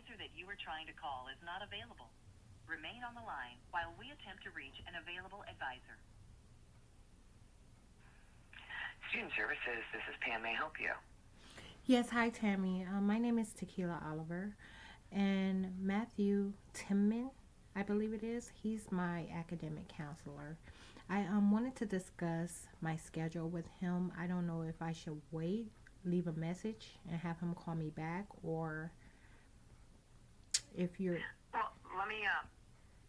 advisor that you are trying to call is not available. Remain on the line while we attempt to reach an available advisor. Student Services, this is Pam. May I help you? Yes, hi Tammy. My name is Tequila Oliver, and Matthew Timman, I believe it is. He's my academic counselor. I wanted to discuss my schedule with him. I don't know if I should wait, leave a message, and have him call me back, or if you're Well, let me,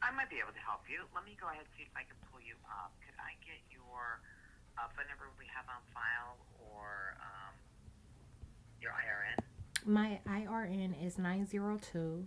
I might be able to help you. Let me go ahead and see if I can pull you up. Could I get your phone number we have on file or your IRN? my IRN is 902-557-2159.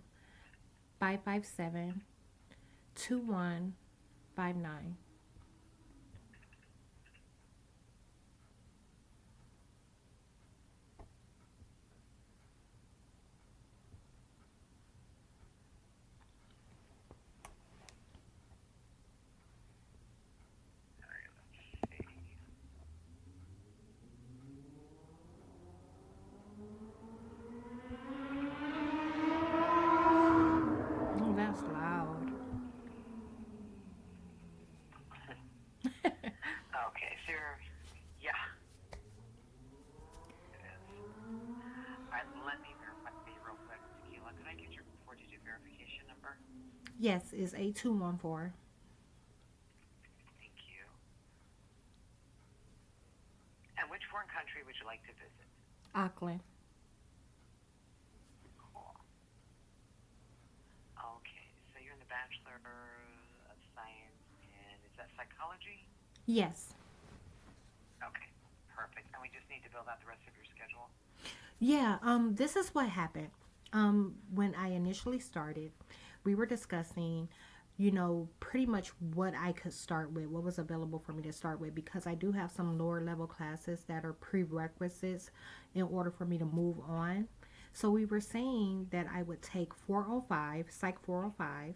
All right, let's see. Oh, that's loud. Okay, so yeah, it is. All right, let me verify you real quick, Tequila. Could I get your 4-digit verification number? Yes, it's 8214. Thank you. And which foreign country would you like to visit? Auckland. Cool. Okay, so you're in the Bachelor of Science, and is that psychology? Yes. Okay, perfect. And we just need to build out the rest of your schedule. Yeah, this is what happened. When I initially started, we were discussing, pretty much what I could start with, what was available for me to start with, because I do have some lower level classes that are prerequisites in order for me to move on. So we were saying that I would take 405, Psych 405,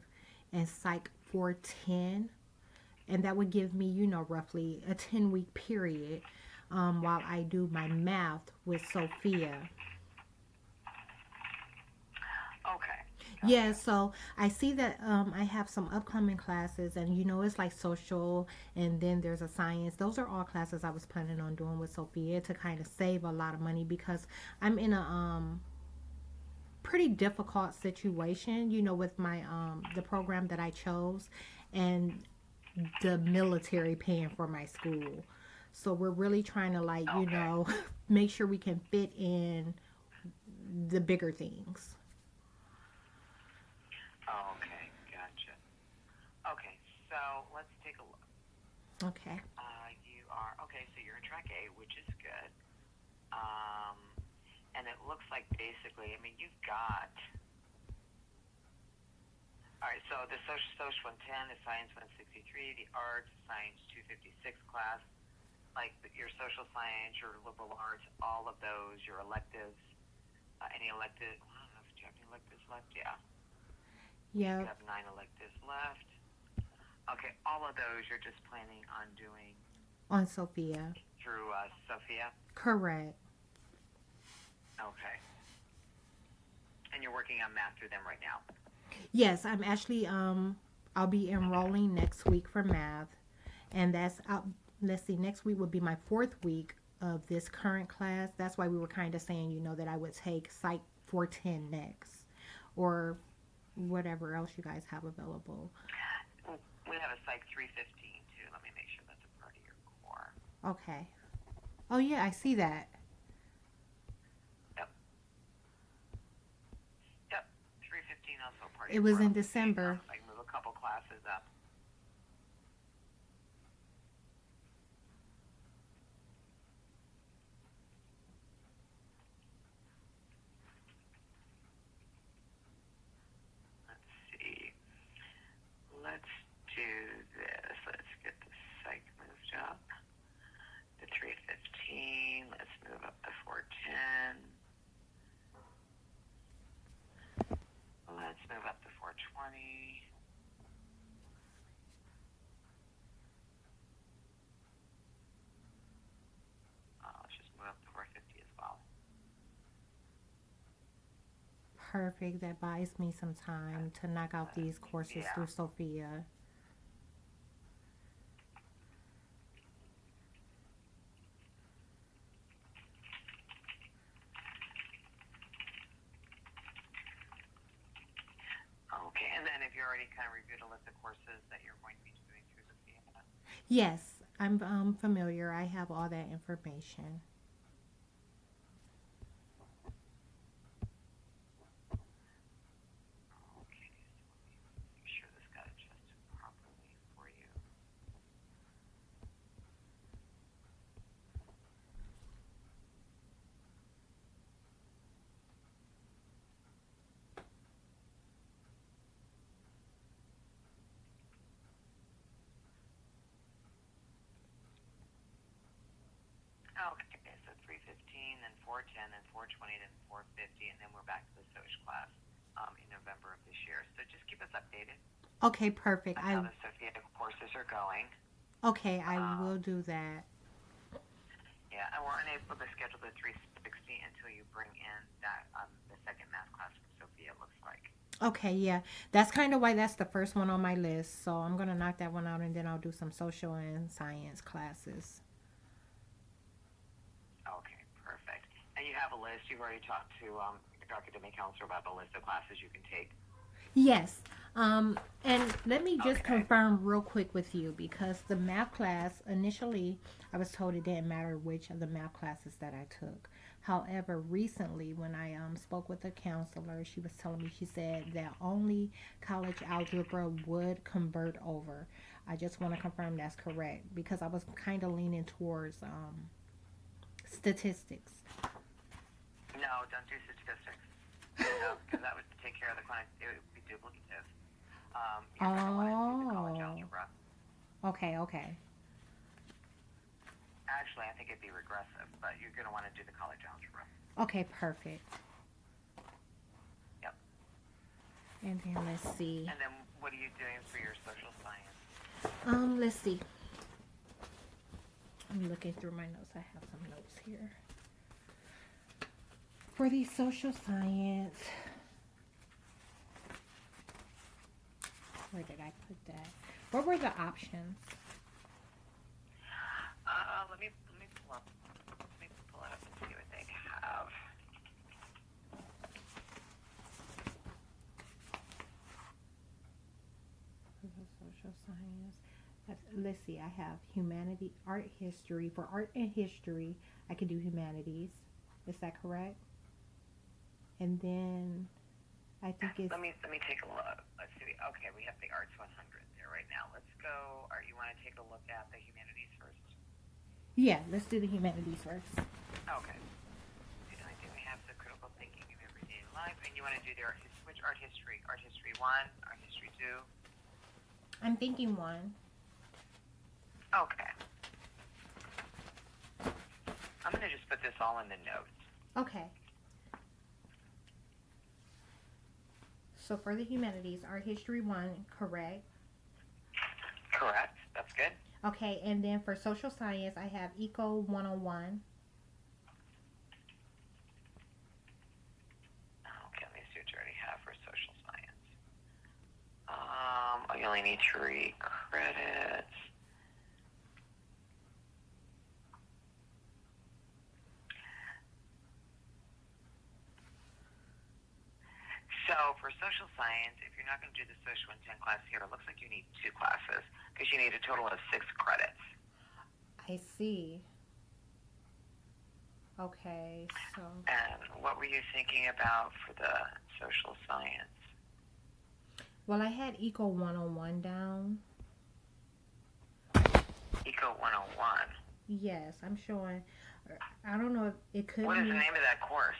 and Psych 410, and that would give me, roughly a 10-week period while I do my math with Sophia. Okay, Yeah, gotcha. so I see that I have some upcoming classes, and it's like social, and then there's a science. Those are all classes I was planning on doing with Sophia to kind of save a lot of money because I'm in a pretty difficult situation, with my the program that I chose, and the military paying for my school. So we're really trying to, like, Okay. make sure we can fit in the bigger things. Okay, gotcha. Okay, so let's take a look. Okay. You are okay. So you're in track A, which is good. Um, and it looks like basically, I mean, you've got. All right, so the social 110, the science 163, the arts science 256 class, like your social science, your liberal arts, all of those, your electives, any elective. I don't know if you have any electives left. Yeah, you Yep. have 9 electives left. Okay, all of those you're just planning on doing On Sophia. through Sophia. Correct. Okay, and you're working on math through them right now. Yes, I'm actually I'll be enrolling next week for math, and that's out. Let's see, next week would be my fourth week of this current class. That's why we were kind of saying, that I would take Psych 410 next, or whatever else you guys have available. We have a Psych 315 too. Let me make sure that's a part of your core. Okay. Oh yeah, I see that. Yep, yep. 315 also a part of It your was core. in Let me see December. if I can move a couple classes up. Let's see. Let's do this. Let's get the Psych moved up. The 315. Let's move up the 410. Let's move up the 420. perfect. That buys me some time to knock out these courses Yeah. through Sophia. Okay, and then if you already kind of reviewed a list of courses that you're going to be doing through the Sienna. Yes, I'm familiar. I have all that information. Okay, so let me make sure this got adjusted properly for you. Okay, so 315, then 410, then 420, then 450, and then we're back to the Soch class in November of this year. So just keep us updated Okay, perfect. on how the Sophia courses are going. I will Um, do that. yeah, and we're unable to schedule the 360 until you bring in that the second math class from Sophia. It looks like. Okay, yeah. That's kind of why that's the first one on my list. So I'm going to knock that one out and then I'll do some social and science classes. Okay, perfect. And you have a list. You've already talked to your academic counselor about the list of classes you can take. Yes. And let me just Okay. confirm real quick with you because the math class, initially, I was told it didn't matter which of the math classes that I took. However, recently, when I spoke with the counselor, she was telling me, she said that only college algebra would convert over. I just want to confirm that's correct because I was kind of leaning towards statistics. No, don't do statistics. No, because that would take care of the client. It would be duplicative. You're going to want to do the college Oh, algebra. okay. Actually, I think it'd be regressive, but you're going to want to do the college algebra. Okay, perfect. Yep. And then let's see. And then what are you doing for your social science? Let's see. I'm looking through my notes. I have some notes here. For the social science, where did I put that? What were the options? Let me pull it up and see what they have. For the social science, let's see. I have humanity, art, history. For art and history, I could do humanities. Is that correct? And then I think it's Let me take a look. Let's see. Okay, we have the Arts 100 there right now. Let's go. Art, you want to take a look at the humanities first? yeah. Let's do the humanities first. Okay. The only thing we have is the critical thinking of everyday life, and you want to do the which art history? Art history 1, art history 2. I'm thinking one. Okay. I'm gonna just put this all in the notes. Okay. So for the humanities, art history 1, correct? Correct. That's good. Okay, and then for social science, I have Eco 101. Okay, let me see what you already have for social science. You only need 3 credits. So for social science, if you're not going to do the social intent class here, it looks like you need 2 classes because you need a total of 6 credits. I see. Okay, so And what were you thinking about for the social science? well, I had Eco 101 down. Eco 101. Yes, I'm showing. I don't know if it could What is be the name of that course?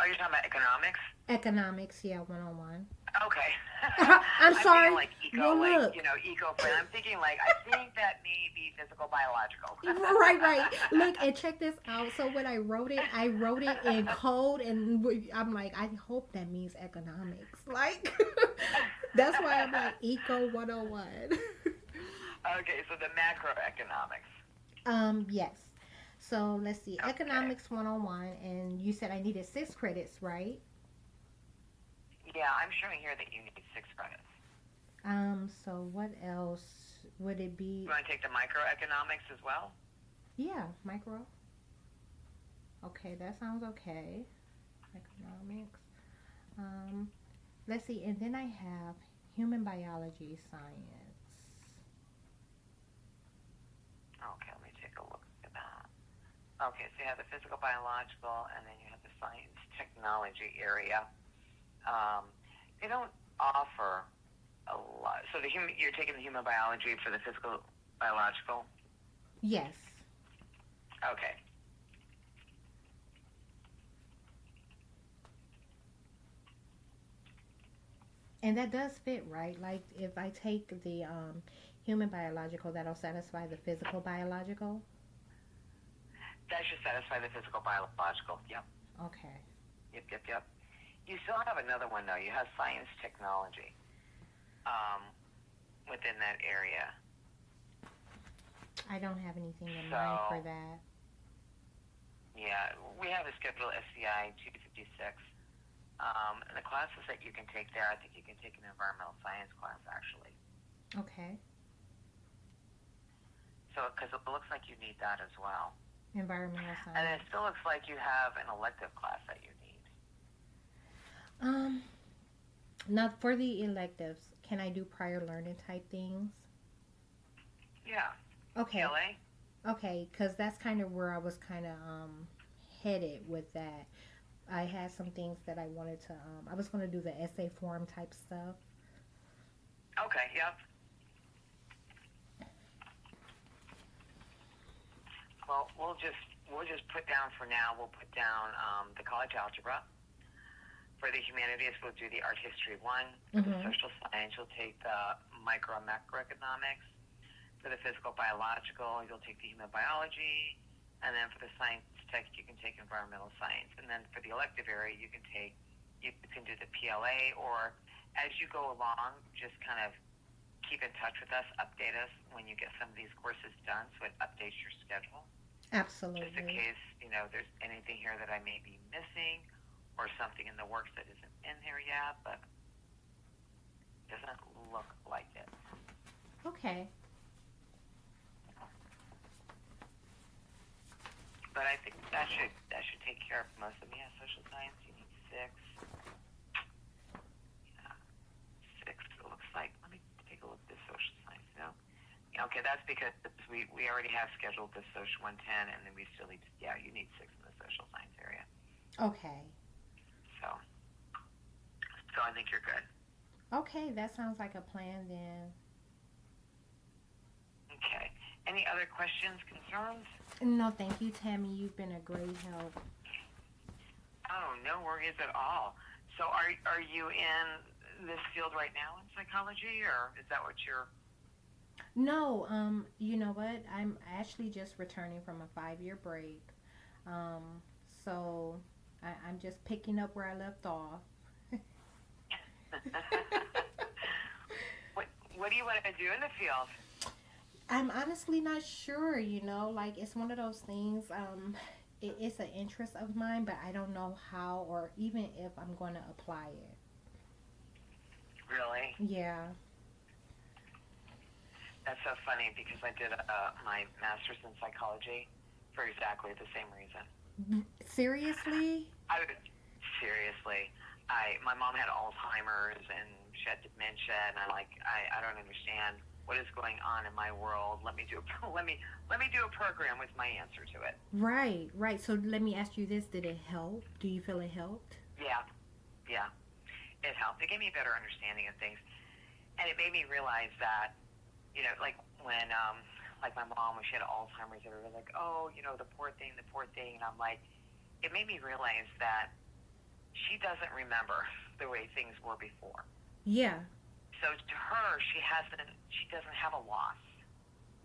Oh, you're talking about economics? economics. Yeah, 101. Okay. I'm sorry. Thinking like eco, Well, like, look. you know, eco-friendly. I'm thinking like, I think that may be physical biological. Right. Look, and check this out. So when I wrote it in code, and I'm like, I hope that means economics. Like, that's why I'm like Eco 101. Okay, so the macroeconomics. Yes. So let's see, Okay. economics 101, and you said I needed 6 credits, right? Yeah, I'm showing here that you need 6 credits. So what else would it be? You want to take the microeconomics as well? Yeah, micro. Okay, that sounds okay. Economics. Um, let's see, and then I have human biology science. Okay, let me take a look at that. Okay, so you have the physical, biological, and then you have the science technology area. Um, they don't offer a lot. So you're taking the human biology for the physical, biological. Yes. Okay. And that does fit, right? Like if I take the human biological, that'll satisfy the physical biological. That should satisfy the physical, biological. Yep. Okay. Yep. You still have another one though. You have science technology within that area. I don't have anything in mind for that. Yeah, we have a schedule SCI 256. And the classes that you can take there, I think you can take an environmental science class actually. Okay. So, because it looks like you need that as well. Environmental science. And it still looks like you have an elective class that you need. Now for the electives, can I do prior learning type things? Yeah. Okay. PLA? Okay, because that's kind of where I was kind of headed with that. I had some things that I wanted to, I was going to do the essay form type stuff. Okay, yep. Well, we'll just put down for now, we'll put down the college algebra. For the humanities, we'll do the art history 1. For the social science, you'll take the micro and macroeconomics. For the physical biological, you'll take the human biology. And then for the science tech, you can take environmental science. And then for the elective area, you can do the PLA, or as you go along, just kind of keep in touch with us, update us when you get some of these courses done, so it updates your schedule. Absolutely. Just in case, there's anything here that I may be missing, or something in the works that isn't in here yet, but it doesn't look like it. Okay. But I think that should take care of most of them. Yeah, social science, you need 6. Yeah, 6. It looks like. Let me take a look at this social science. No. Yeah, okay, that's because we already have scheduled the social 110, and then we still need. You need 6 in the social science area. Okay. So I think you're good. Okay, that sounds like a plan then. Okay. Any other questions, concerns? No, thank you, Tammy. You've been a great help. Oh, no worries at all. So are you in this field right now in psychology, or is that what you're... No, you know what? I'm actually just returning from a 5-year break. So I'm just picking up where I left off. What do you want to do in the field? I'm honestly not sure, like it's one of those things, it's an interest of mine, but I don't know how or even if I'm going to apply it. Really? Yeah. That's so funny because I did my master's in psychology for exactly the same reason. Seriously? Seriously. My mom had Alzheimer's and she had dementia, and I don't understand what is going on in my world. Let me do a program with my answer to it. Right. So let me ask you this: did it help? Do you feel it helped? Yeah, it helped. It gave me a better understanding of things, and it made me realize that, like when like my mom, when she had Alzheimer's, they were like, oh, the poor thing, and I'm like, it made me realize that she doesn't remember the way things were before. Yeah. So to her, she doesn't have a loss.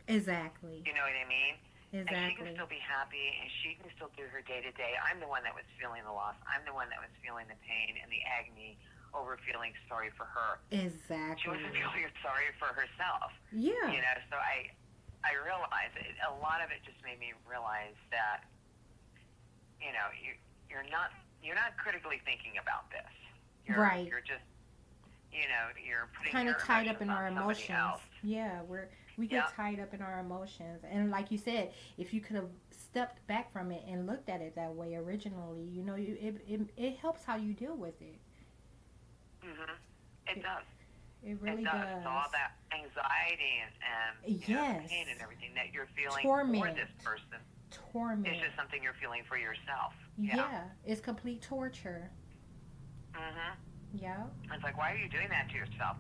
Exactly. You know what I mean? Exactly. And she can still be happy, and she can still do her day-to-day. I'm the one that was feeling the loss. I'm the one that was feeling the pain and the agony over feeling sorry for her. Exactly. She wasn't feeling sorry for herself. Yeah. So I realized a lot of it just made me realize that, you're not critically thinking about this. Right. You're just, you're putting Kind your of tied up emotions in on our somebody emotions. else. Yeah, we get Yep. tied up in our emotions. And like you said, if you could have stepped back from it and looked at it that way originally, it helps how you deal with it. Mhm. It does. It It really does. So all does. that anxiety and the Yes. pain and everything that you're feeling for Torment. this person is Torment. just something you're feeling for yourself. Yeah. Yeah, it's complete torture. Mhm. Yeah. It's like, why are you doing that to yourself?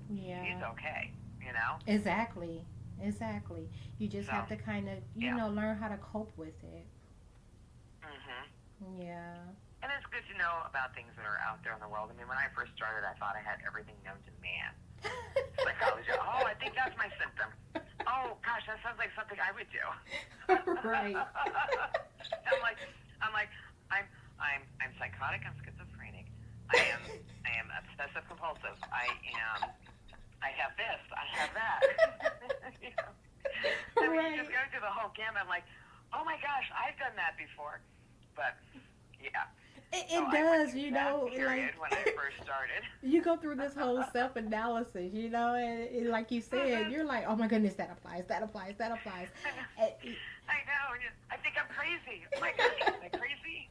She's Yeah. okay. You know. Exactly. Exactly. You just So have to kind of, yeah. learn how to cope with it. Mhm. Yeah. And it's good to know about things that are out there in the world. I mean, when I first started, I thought I had everything known to man. Psychology. Oh, I think that's my symptom. Oh gosh, that sounds like something I would do. Right. I'm like, I'm psychotic. I'm schizophrenic. I am obsessive compulsive. I have this. I have that. you know? I mean, Right. you just go through the whole gamut. I'm like, oh my gosh, I've done that before. But yeah. It I went does, through that period like when I first started. you go through this whole self analysis, and like you said, you're like, oh my goodness, that applies, that applies, that applies. I know. I think I'm crazy. Oh my gosh, am I crazy?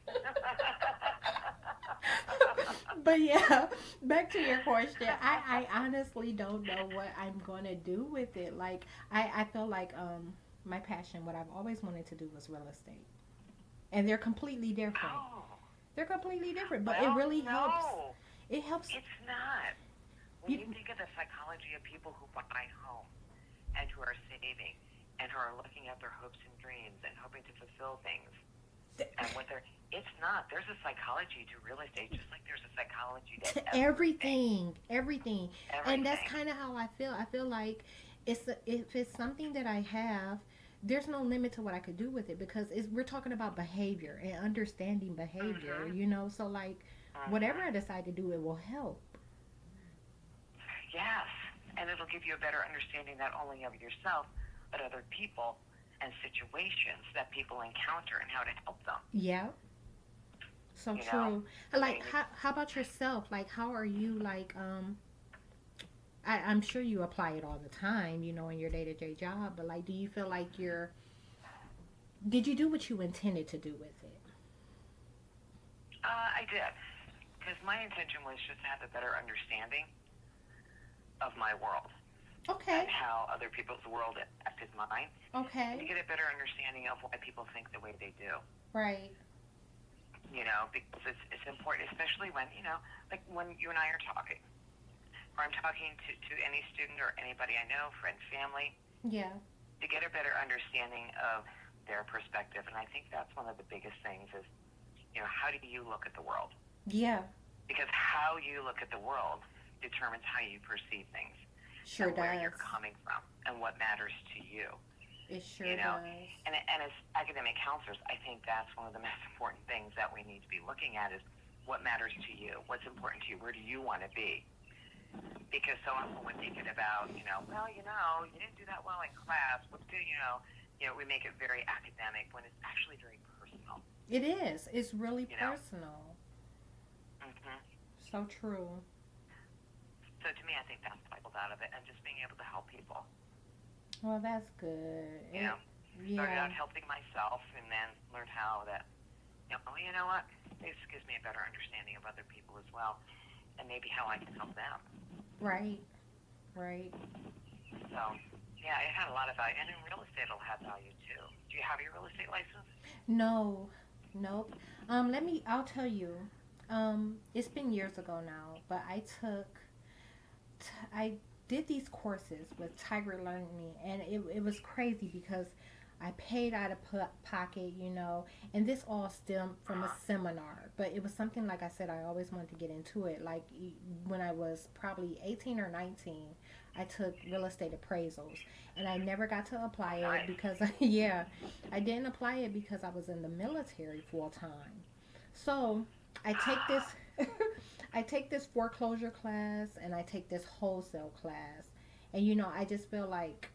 But yeah, back to your question. I honestly don't know what I'm gonna do with it. Like I feel like my passion, what I've always wanted to do was real estate. And they're completely different. Oh. They're completely different, but it Well, really helps. no. It helps. It's not. When you think of the psychology of people who buy homes and who are saving and who are looking at their hopes and dreams and hoping to fulfill things and it's not. There's a psychology to real estate just like there's a psychology to everything, everything. And that's Everything. kind of how I feel. I feel like if it's something that I have, there's no limit to what I could do with it because we're talking about behavior and understanding behavior, So like whatever I decide to do, it will help. Yes. And it'll give you a better understanding not only of yourself, but other people and situations that people encounter and how to help them. Yeah. So You true. know? Like how about yourself? Like how are you like I'm sure you apply it all the time, in your day-to-day job, but like do you feel like did you do what you intended to do with it? I did. Because my intention was just to have a better understanding of my world. Okay. And how other people's world affected mine. Okay. And to get a better understanding of why people think the way they do. Right. Because it's important, especially when, like when you and I are talking. Or I'm talking to any student or anybody I know, friend, family. Yeah. To get a better understanding of their perspective. And I think that's one of the biggest things is, how do you look at the world? Yeah. Because how you look at the world determines how you perceive things. Sure and where does. you're coming from and what matters to you. It sure does. And as academic counselors, I think that's one of the most important things that we need to be looking at is what matters to you, what's important to you, where do you want to be? Because so often we're thinking about, you didn't do that well in class. We make it very academic when it's actually very personal. It is. It's really personal. Mm-hmm. So true. So to me, I think that's cycled out of it, and just being able to help people. Well, that's good. Started out helping myself, and then learned how that, you know what? This gives me a better understanding of other people as well, and maybe how I can help them. Right. Right. So, yeah, it had a lot of value, and in real estate, it'll have value too. Do you have your real estate license? No. Nope. I'll tell you. It's been years ago now, but I did these courses with Tiger Learning, and it was crazy because I paid out of pocket, and this all stemmed from a seminar. But it was something, like I said, I always wanted to get into it. Like when I was probably 18 or 19, I took real estate appraisals, and I never got to apply it because, I didn't apply it because I was in the military full time. So I take this. I take this foreclosure class and I take this wholesale class. And, I just feel like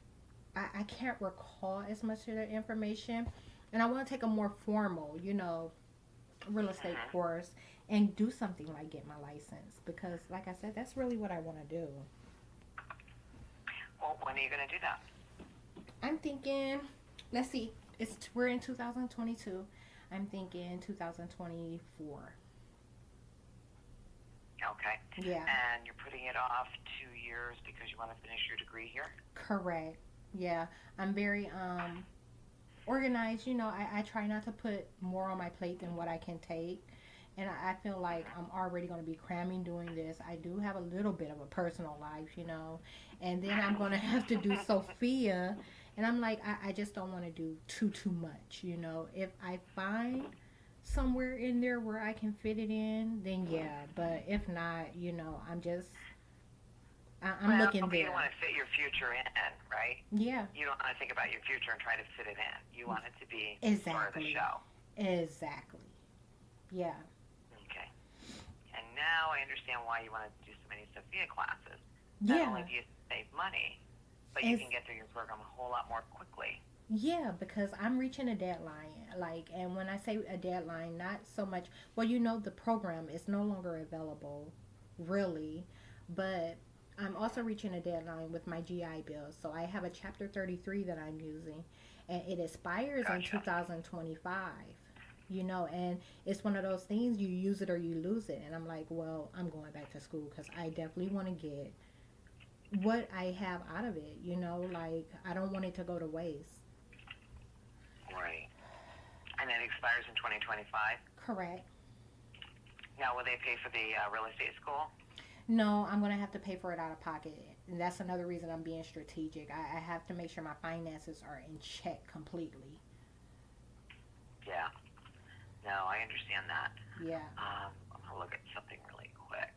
I can't recall as much of the information. And I want to take a more formal, real estate course and do something like get my license, because like I said, that's really what I want to do. Well, when are you going to do that? I'm thinking, let's see, we're in 2022. I'm thinking 2024. Okay. Yeah. And you're putting it off 2 years because you want to finish your degree here? Correct. Yeah. I'm very organized. I try not to put more on my plate than what I can take. And I feel like I'm already going to be cramming doing this. I do have a little bit of a personal life. And then I'm going to have to do Sophia. And I'm like, I just don't want to do too much. If I find somewhere in there where I can fit it in, then yeah. But if not, I'm looking there. You don't want to fit your future in, right? Yeah. You don't want to think about your future and try to fit it in. You want it to be part of the Exactly. show. Exactly. Yeah. Okay. And now I understand why you want to do so many Sophia classes. Yeah. Not only do you save money, but you can get through your program a whole lot more quickly. Yeah, because I'm reaching a deadline. And when I say a deadline, not so much, well, the program is no longer available, really, but I'm also reaching a deadline with my GI Bill. So I have a Chapter 33 that I'm using, and it expires in 2025. And it's one of those things, you use it or you lose it. And I'm like, well, I'm going back to school because I definitely want to get what I have out of it. I don't want it to go to waste. Right. And it expires in 2025? Correct. Now, will they pay for the real estate school? No, I'm going to have to pay for it out of pocket. And that's another reason I'm being strategic. I have to make sure my finances are in check completely. Yeah. No, I understand that. Yeah. I'm going to look at something really quick.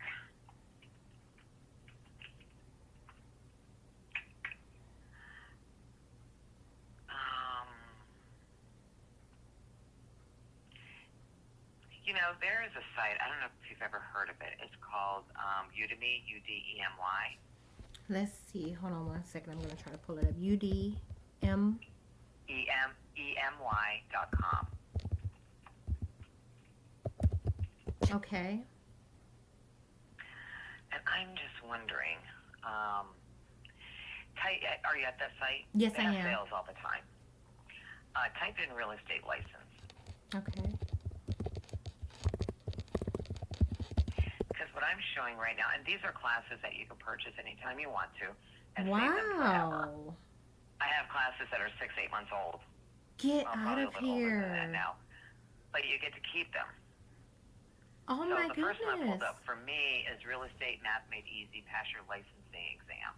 There is a site, I don't know if you've ever heard of it. It's called Udemy, UDEMY. Let's see. Hold on one second. I'm going to try to pull it up. UDM. EMY.com. Okay. And I'm just wondering, are you at that site? Yes, they I have am. Sales all the time. Type in real estate license. Okay. Because what I'm showing right now, and these are classes that you can purchase anytime you want to, and save them forever. Wow. I have classes that are 6-8 months old. Get Well, out probably of a little older than that here. now. But you get to keep them. Oh So my the first one I pulled goodness. up for me is Real Estate Math Made Easy, Pass Your Licensing Exam.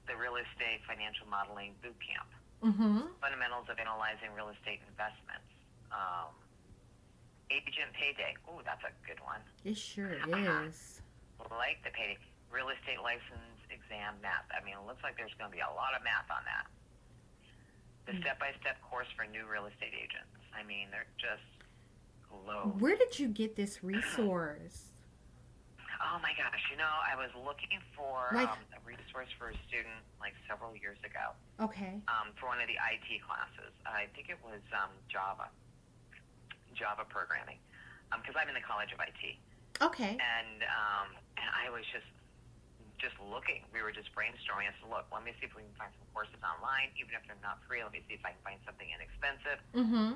The Real Estate Financial Modeling Boot Camp. Mm-hmm. Fundamentals of Analyzing Real Estate Investments. Agent Payday. Ooh, that's a good one. It sure is. Like the payday. Real Estate License Exam Math. I mean, it looks like there's going to be a lot of math on that. The step-by-step course for new real estate agents. I mean, they're just low. Where did you get this resource? Oh my gosh, I was looking for Like- a resource for a student like several years ago Okay. for one of the IT classes. I think it was Java programming, because I'm in the College of IT. Okay. And I was just looking. We were just brainstorming. I said, look, let me see if we can find some courses online, even if they're not free. Let me see if I can find something inexpensive. Mm-hmm.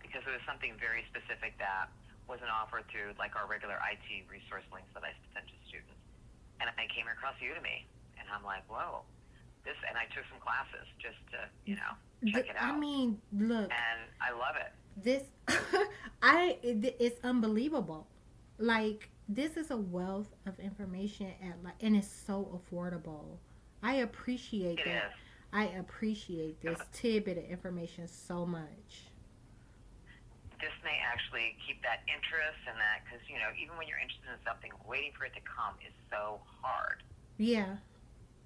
Because it was something very specific that wasn't offered through like our regular IT resource links that I send to students. And I came across Udemy, and I'm like, whoa, and I took some classes just to, check it out. I mean, look. And I love it. This, it's unbelievable. Like, this is a wealth of information and it's so affordable. I appreciate It that. is. I appreciate this tidbit of information so much. This may actually keep that interest and that, because, even when you're interested in something, waiting for it to come is so hard. Yeah.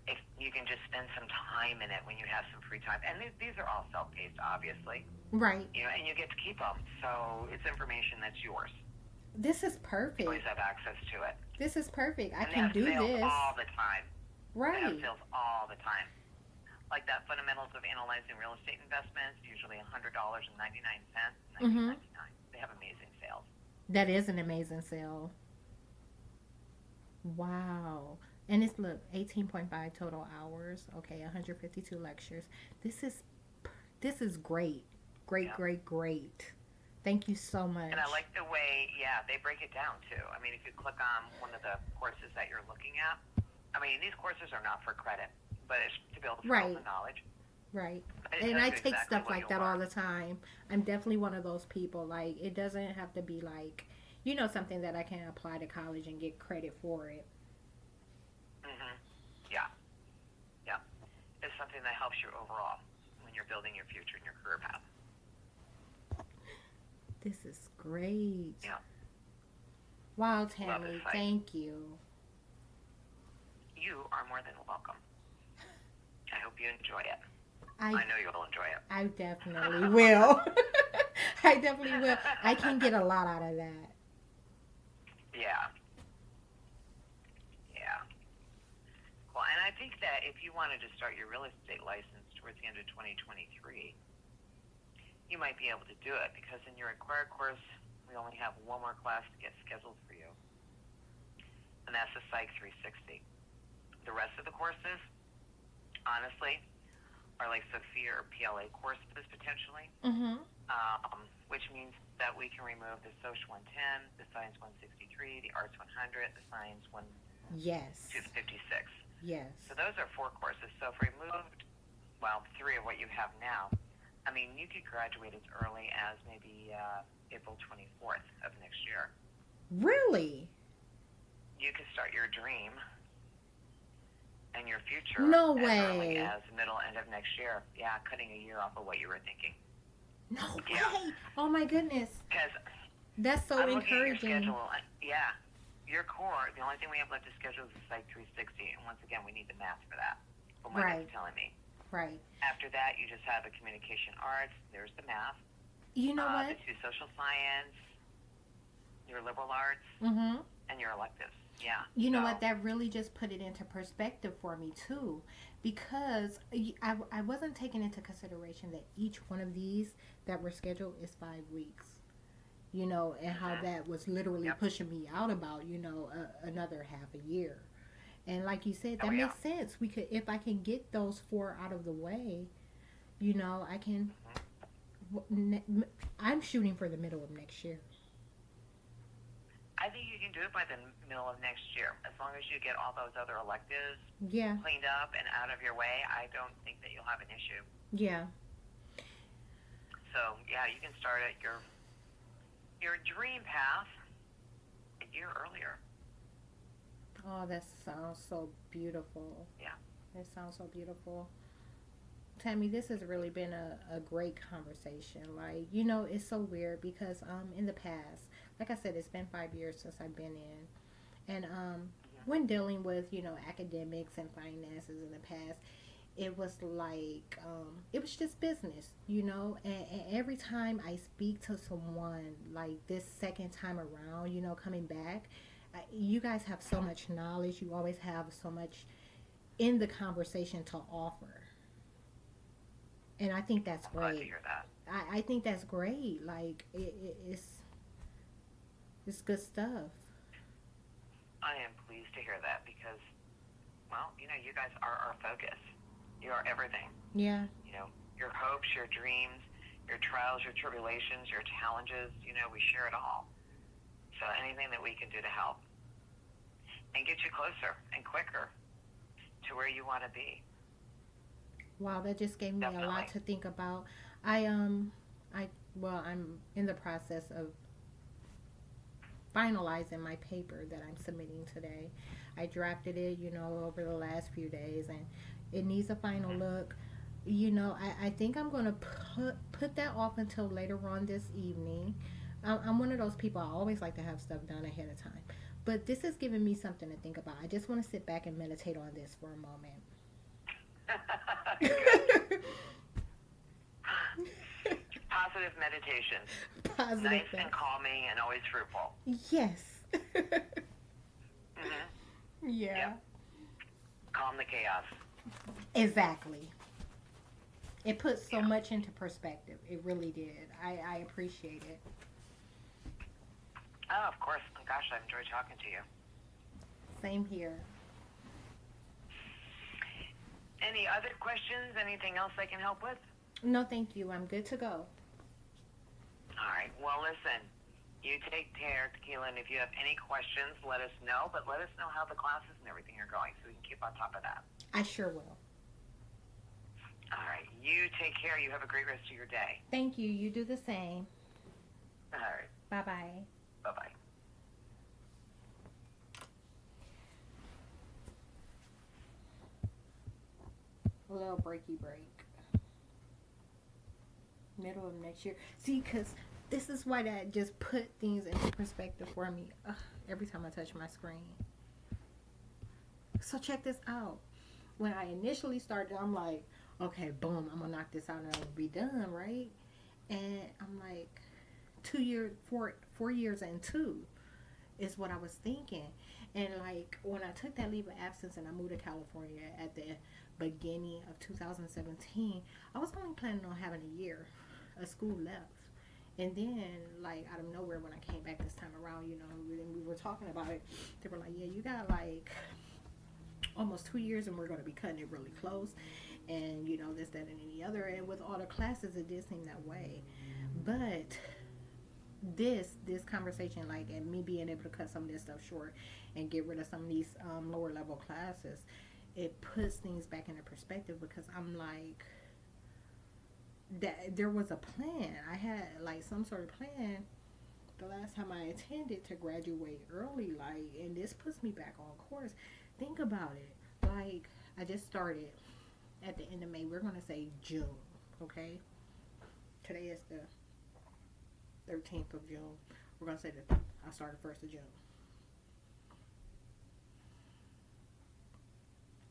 If you can just spend some time in it when you have some free time. And these are all self-paced, obviously. Right. And you get to keep them. So it's information that's yours. This is You perfect. always have access to it. This is perfect. I And can do they have sales this. all the time. They Right. have sales all the time. Like that Fundamentals of Analyzing Real Estate Investments, usually $100.99, $19.99. They have amazing sales. That is an amazing sale. Wow. And it's, look, 18.5 total hours. Okay, 152 lectures. This is this is great. Great, Yeah. great, great. Thank you so much. And I like the way, they break it down too. I mean, if you click on one of the courses that you're looking at, I mean, these courses are not for credit, but it's to build skills Right. and knowledge. Right. It And tells I you take exactly stuff what like you'll that all learn. the time. I'm definitely one of those people. Like, it doesn't have to be like, something that I can apply to college and get credit for it. Hmm. Yeah. Yeah. It's something that helps you overall when you're building your future and your career path. This is great. Yeah. Wow, Love Tammy, this site. thank you. You are more than welcome. I hope you enjoy it. I I know you'll enjoy it. I definitely will. I definitely will. I can get a lot out of that. Yeah. Yeah. Well, and I think that if you wanted to start your real estate license towards the end of 2023, you might be able to do it because in your required course, we only have one more class to get scheduled for you, and that's the Psych 360. The rest of the courses, honestly, are like Sophia or PLA courses potentially, Mhm. which means that we can remove the Social 110, the Science 163, the Arts 100, the Science Yes. 256. Yes. So those are 4 courses. So if we removed, 3 of what you have now, I mean, you could graduate as early as maybe April 24th of next year. Really? You could start your dream and your future No as early way. as middle end of next year. Yeah, cutting a year off of what you were thinking. No Yeah. way. Oh my goodness. Because That's so I'm looking at your encouraging. schedule. Yeah, your core, the only thing we have left to schedule is the Psych 360. And once again, we need the math for that, from what Right. it's telling me. Right. After that, you just have a communication arts. There's the math. You know The what? 2 social science, your liberal arts, Mhm. and your electives. Yeah. You know so, what? That really just put it into perspective for me too, because I wasn't taking into consideration that each one of these that were scheduled is 5 weeks. And how Mhm. that was literally Yep. pushing me out about another half a year. And like you said, that Oh, yeah. makes sense. We could, if I can get those 4 out of the way, I can. I'm shooting for the middle of next year. I think you can do it by the middle of next year. As long as you get all those other electives Yeah, cleaned up and out of your way, I don't think that you'll have an issue. yeah. So, yeah, you can start at your dream path a year earlier. Oh, that sounds so beautiful. Yeah. That sounds so beautiful. Tammy, this has really been a great conversation. Like, it's so weird because in the past, like I said, it's been 5 years since I've been in. And when dealing with, academics and finances in the past, it was like it was just business, and every time I speak to someone like this second time around, coming back, you guys have so much knowledge. You always have so much in the conversation to offer. And I think that's I'm glad to great. hear that. I think that's great. Like it's good stuff. I am pleased to hear that because, you guys are our focus. You are everything. Yeah. Your hopes, your dreams, your trials, your tribulations, your challenges, we share it all. So anything that we can do to help and get you closer and quicker to where you want to be. Wow, that just gave me a lot Definitely. to think about. I'm in the process of finalizing my paper that I'm submitting today. I drafted it, over the last few days, and it needs a final look. I think I'm gonna put that off until later on this evening. I'm one of those people. I always like to have stuff done ahead of time, but this is giving me something to think about. I just want to sit back and meditate on this for a moment. Positive meditation. Positive. Nice and calming and always fruitful. Yes. Hmm. Yeah. Yep. Calm the chaos. Exactly. It put so Yeah. much into perspective. It really did. I appreciate it. Oh, of course. Gosh, I enjoyed talking to you. Same here. Any other questions? Anything else I can help with? No, thank you. I'm good to go. All right. Well, listen, you take care, Tequila, and if you have any questions, let us know. But let us know how the classes and everything are going so we can keep on top of that. I sure will. All right. You take care. You have a great rest of your day. Thank you. You do the same. All right. Bye-bye. Bye-bye. A little breaky break. Middle of next year. See, because this is why that just put things into perspective for me. Ugh, every time I touch my screen. So check this out. When I initially started, I'm like, okay, boom, I'm gonna knock this out and it'll be done, right? And I'm like, 4 years and 2 is what I was thinking. And like when I took that leave of absence and I moved to California at the beginning of 2017, I was only planning on having a year of school left. And then, like, out of nowhere, when I came back this time around, you know, we were talking about it, they were like, yeah, you got like almost 2 years and we're going to be cutting it really close. And, you know, this, that, and any other. And with all the classes, it did seem that way. But this conversation, like, and me being able to cut some of this stuff short and get rid of some of these lower level classes, it puts things back into perspective, because I'm like, that there was a plan. I had like some sort of plan the last time I attended to graduate early, like, and this puts me back on course. Think about it. Like, I just started at the end of May. We're gonna say June, okay? Today is the 13th of June. We're gonna say that I started 1st of June.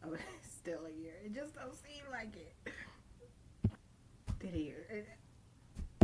Oh, it's still a year. It just don't seem like it. Did a year.